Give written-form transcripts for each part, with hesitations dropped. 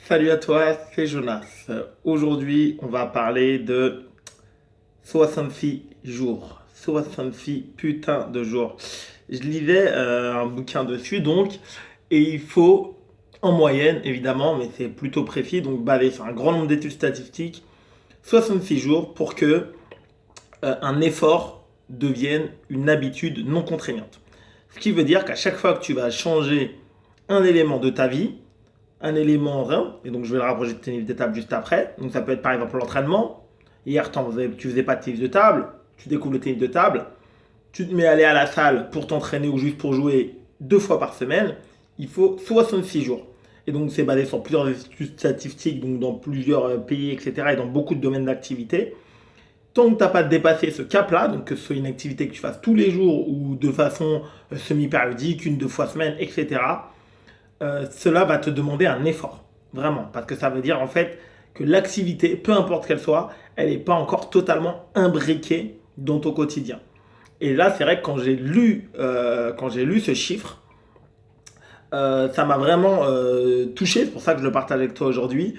Salut à toi, c'est Jonas. Aujourd'hui, on va parler de 66 jours. 66 putains de jours. Je lisais un bouquin dessus, donc, et il faut, en moyenne, évidemment, mais c'est plutôt précis, donc basé sur un grand nombre d'études statistiques, 66 jours pour que un effort devienne une habitude non contraignante. Ce qui veut dire qu'à chaque fois que tu vas changer un élément de ta vie, un élément rien, et donc je vais le rapprocher de tes livres de table juste après. Donc ça peut être par exemple l'entraînement. Hier, tu faisais pas de tennis de table, tu découvres le tennis de table, tu te mets à aller à la salle pour t'entraîner ou juste pour jouer 2 fois par semaine, il faut 66 jours. Et donc c'est basé sur plusieurs études statistiques, donc dans plusieurs pays, etc. et dans beaucoup de domaines d'activité. Tant que tu n'as pas dépassé ce cap-là, donc que ce soit une activité que tu fasses tous les jours ou de façon semi-périodique, 1, 2 fois semaine, etc., cela va te demander un effort. Vraiment. Parce que ça veut dire en fait que l'activité, peu importe qu'elle soit, elle n'est pas encore totalement imbriquée dans ton quotidien. Et là, c'est vrai que quand j'ai lu ce chiffre, ça m'a vraiment touché. C'est pour ça que je le partage avec toi aujourd'hui.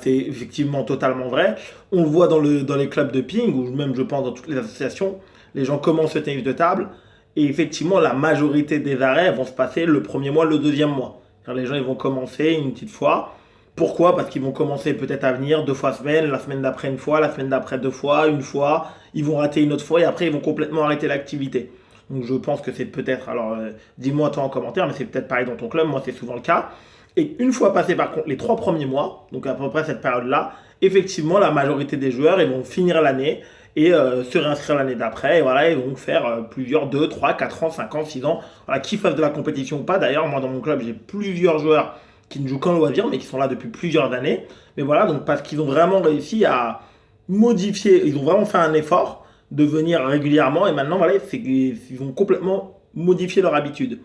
C'est effectivement totalement vrai. On le voit dans les clubs de ping, ou même je pense dans toutes les associations, les gens commencent le tennis de table, et effectivement la majorité des arrêts vont se passer le premier mois, le deuxième mois. Les gens ils vont commencer une petite fois. Pourquoi? Parce qu'ils vont commencer peut-être à venir 2 fois semaine, la semaine d'après une fois, la semaine d'après 2 fois, une fois, ils vont rater une autre fois et après ils vont complètement arrêter l'activité. Donc je pense que c'est peut-être, alors dis-moi toi en commentaire, mais c'est peut-être pareil dans ton club, moi c'est souvent le cas. Et une fois passé par contre les 3 premiers mois, donc à peu près cette période-là, effectivement la majorité des joueurs ils vont finir l'année et se réinscrire l'année d'après. Et voilà, ils vont faire plusieurs 2, 3, 4 ans, 5 ans, 6 ans. Voilà, qui fassent de la compétition ou pas. D'ailleurs, moi dans mon club, j'ai plusieurs joueurs qui ne jouent qu'en loisir, mais qui sont là depuis plusieurs années. Mais voilà, donc parce qu'ils ont vraiment réussi à modifier, ils ont vraiment fait un effort de venir régulièrement. Et maintenant, voilà, ils ont complètement modifié leur habitude.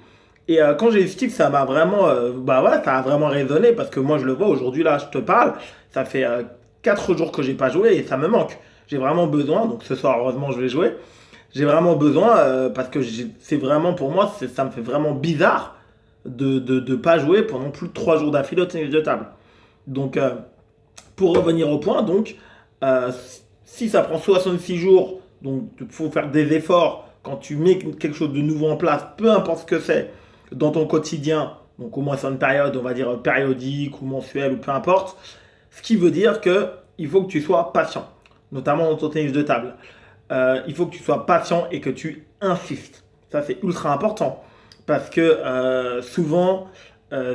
Et quand j'ai expliqué que ça m'a vraiment, bah ouais, ça a vraiment résonné parce que moi je le vois aujourd'hui là, je te parle, ça fait 4 jours que j'ai pas joué et ça me manque. J'ai vraiment besoin, donc ce soir heureusement je vais jouer. J'ai vraiment besoin parce que c'est vraiment pour moi, ça me fait vraiment bizarre de pas jouer pendant plus de 3 jours d'affilée au tennis de table. Donc pour revenir au point, donc euh, si ça prend 66 jours, donc il faut faire des efforts quand tu mets quelque chose de nouveau en place, peu importe ce que c'est, dans ton quotidien, donc au moins sur une période, on va dire périodique ou mensuelle ou peu importe, ce qui veut dire que il faut que tu sois patient, notamment dans ton tennis de table. Il faut que tu sois patient et que tu insistes. Ça, c'est ultra important parce que souvent,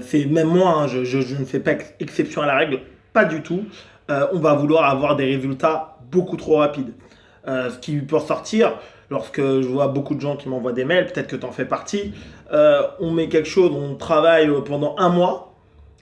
c'est même moi, hein, je ne fais pas exception à la règle, pas du tout. On va vouloir avoir des résultats beaucoup trop rapides. Ce qui peut sortir, lorsque je vois beaucoup de gens qui m'envoient des mails, peut-être que tu en fais partie, on met quelque chose, on travaille pendant un mois,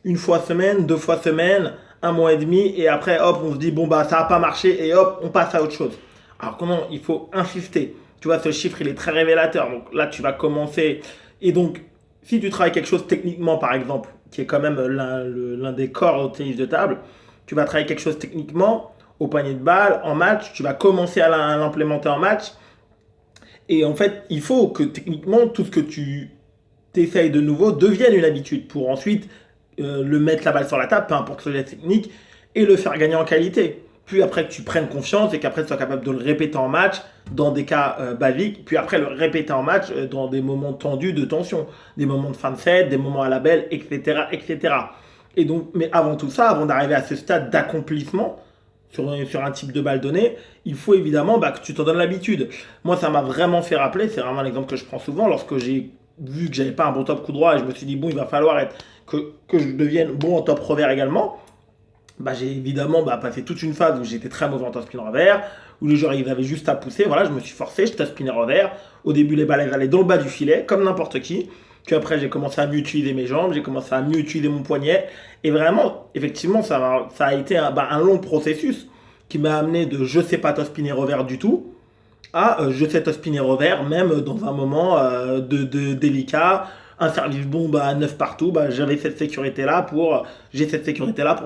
1 fois semaine, 2 fois semaine, 1 mois et demi, et après, hop, on se dit, bon, bah, ça n'a pas marché, et hop, on passe à autre chose. Alors, comment il faut insister? Tu vois, ce chiffre, il est très révélateur. Donc là, tu vas commencer. Et donc, si tu travailles quelque chose techniquement, par exemple, qui est quand même l'un des corps au tennis de table, tu vas travailler quelque chose techniquement au panier de balle, en match, tu vas commencer à l'implémenter en match. Et en fait, il faut que techniquement, tout ce que tu t'essayes de nouveau devienne une habitude pour ensuite le mettre la balle sur la table, peu importe le geste technique, et le faire gagner en qualité. Puis après que tu prennes confiance et qu'après tu sois capable de le répéter en match dans des cas basiques, puis après le répéter en match dans des moments tendus de tension, des moments de fin de set, des moments à la belle, etc., etc. Et donc, mais avant tout ça, avant d'arriver à ce stade d'accomplissement sur un type de balle donné, il faut évidemment que tu t'en donnes l'habitude. Moi, ça m'a vraiment fait rappeler, c'est vraiment l'exemple que je prends souvent, lorsque j'ai vu que j'avais pas un bon top coup droit et je me suis dit, bon, il va falloir que je devienne bon en top revers également. J'ai évidemment passé toute une phase où j'étais très mauvais en top spin revers, où les joueurs ils avaient juste à pousser. Voilà, je me suis forcé, je top spinner revers. Au début, les balles elles allaient dans le bas du filet, comme n'importe qui. Puis après, j'ai commencé à mieux utiliser mes jambes, j'ai commencé à mieux utiliser mon poignet. Et vraiment, effectivement, ça a été un long processus qui m'a amené de je sais pas top spinner revers du tout à je sais top spinner revers, même dans un moment de délicat. Un service bon à 9 partout, j'ai cette sécurité là pour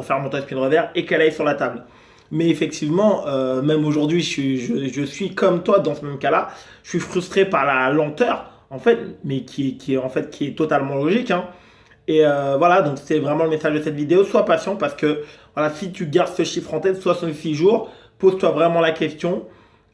faire mon top spin revers et qu'elle aille sur la table. Mais effectivement, même aujourd'hui, je suis comme toi dans ce même cas-là. Je suis frustré par la lenteur, en fait, mais qui est totalement logique, hein. Et voilà, donc c'est vraiment le message de cette vidéo. Sois patient parce que voilà, si tu gardes ce chiffre en tête, 66 jours, pose-toi vraiment la question.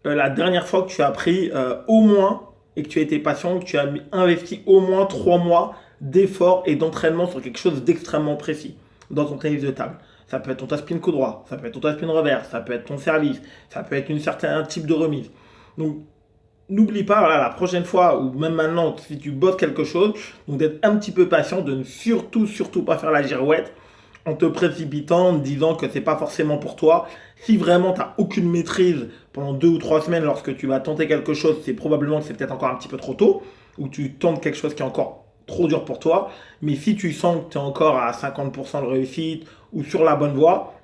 La dernière fois que tu as pris au moins et que tu as été patient, que tu as investi au moins 3 mois d'efforts et d'entraînement sur quelque chose d'extrêmement précis dans ton tennis de table. Ça peut être ton top-spin coup droit, ça peut être ton top-spin reverse, ça peut être ton service, ça peut être un type de remise. Donc, n'oublie pas, voilà, la prochaine fois, ou même maintenant, si tu bosses quelque chose, donc d'être un petit peu patient, de ne surtout pas faire la girouette en te précipitant, en te disant que c'est pas forcément pour toi. Si vraiment tu n'as aucune maîtrise pendant 2 ou 3 semaines lorsque tu vas tenter quelque chose, c'est probablement que c'est peut-être encore un petit peu trop tôt, ou tu tentes quelque chose qui est encore trop dur pour toi. Mais si tu sens que tu es encore à 50% de réussite ou sur la bonne voie,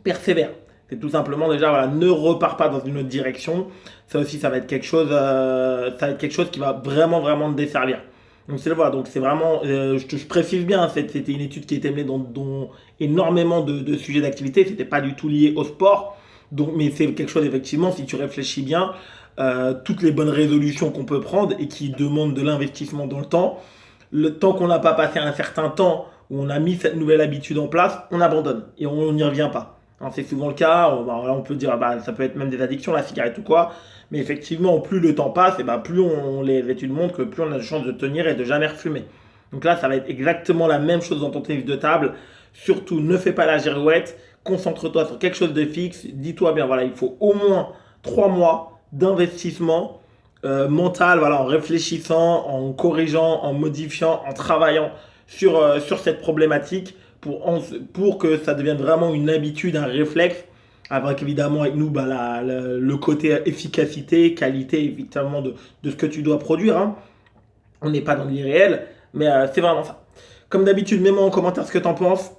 persévère. C'est tout simplement déjà, voilà, ne repars pas dans une autre direction. Ça aussi, ça va être quelque chose qui va vraiment te desservir. Donc voilà, donc c'est vraiment, je précise bien, hein, c'était une étude qui était menée dans énormément de sujets d'activité. C'était pas du tout lié au sport. Donc, mais c'est quelque chose effectivement, si tu réfléchis bien, toutes les bonnes résolutions qu'on peut prendre et qui demandent de l'investissement dans le temps qu'on n'a pas passé un certain temps où on a mis cette nouvelle habitude en place, on abandonne et on n'y revient pas. Alors, c'est souvent le cas. On peut dire, bah, ça peut être même des addictions, la cigarette ou quoi. Mais effectivement, plus le temps passe, et bah, plus les études montrent que plus on a de chances de tenir et de jamais refumer. Donc là, ça va être exactement la même chose dans ton tennis de table. Surtout, ne fais pas la girouette. Concentre-toi sur quelque chose de fixe. Dis-toi bien, voilà, il faut au moins 3 mois d'investissement mental, voilà, en réfléchissant, en corrigeant, en modifiant, en travaillant sur cette problématique pour que ça devienne vraiment une habitude, un réflexe, avec évidemment avec nous bah, le côté efficacité, qualité évidemment de ce que tu dois produire. Hein. On n'est pas dans l'irréel, mais c'est vraiment ça. Comme d'habitude, mets-moi en commentaire ce que tu en penses.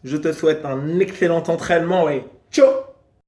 Je te souhaite un excellent entraînement et ciao!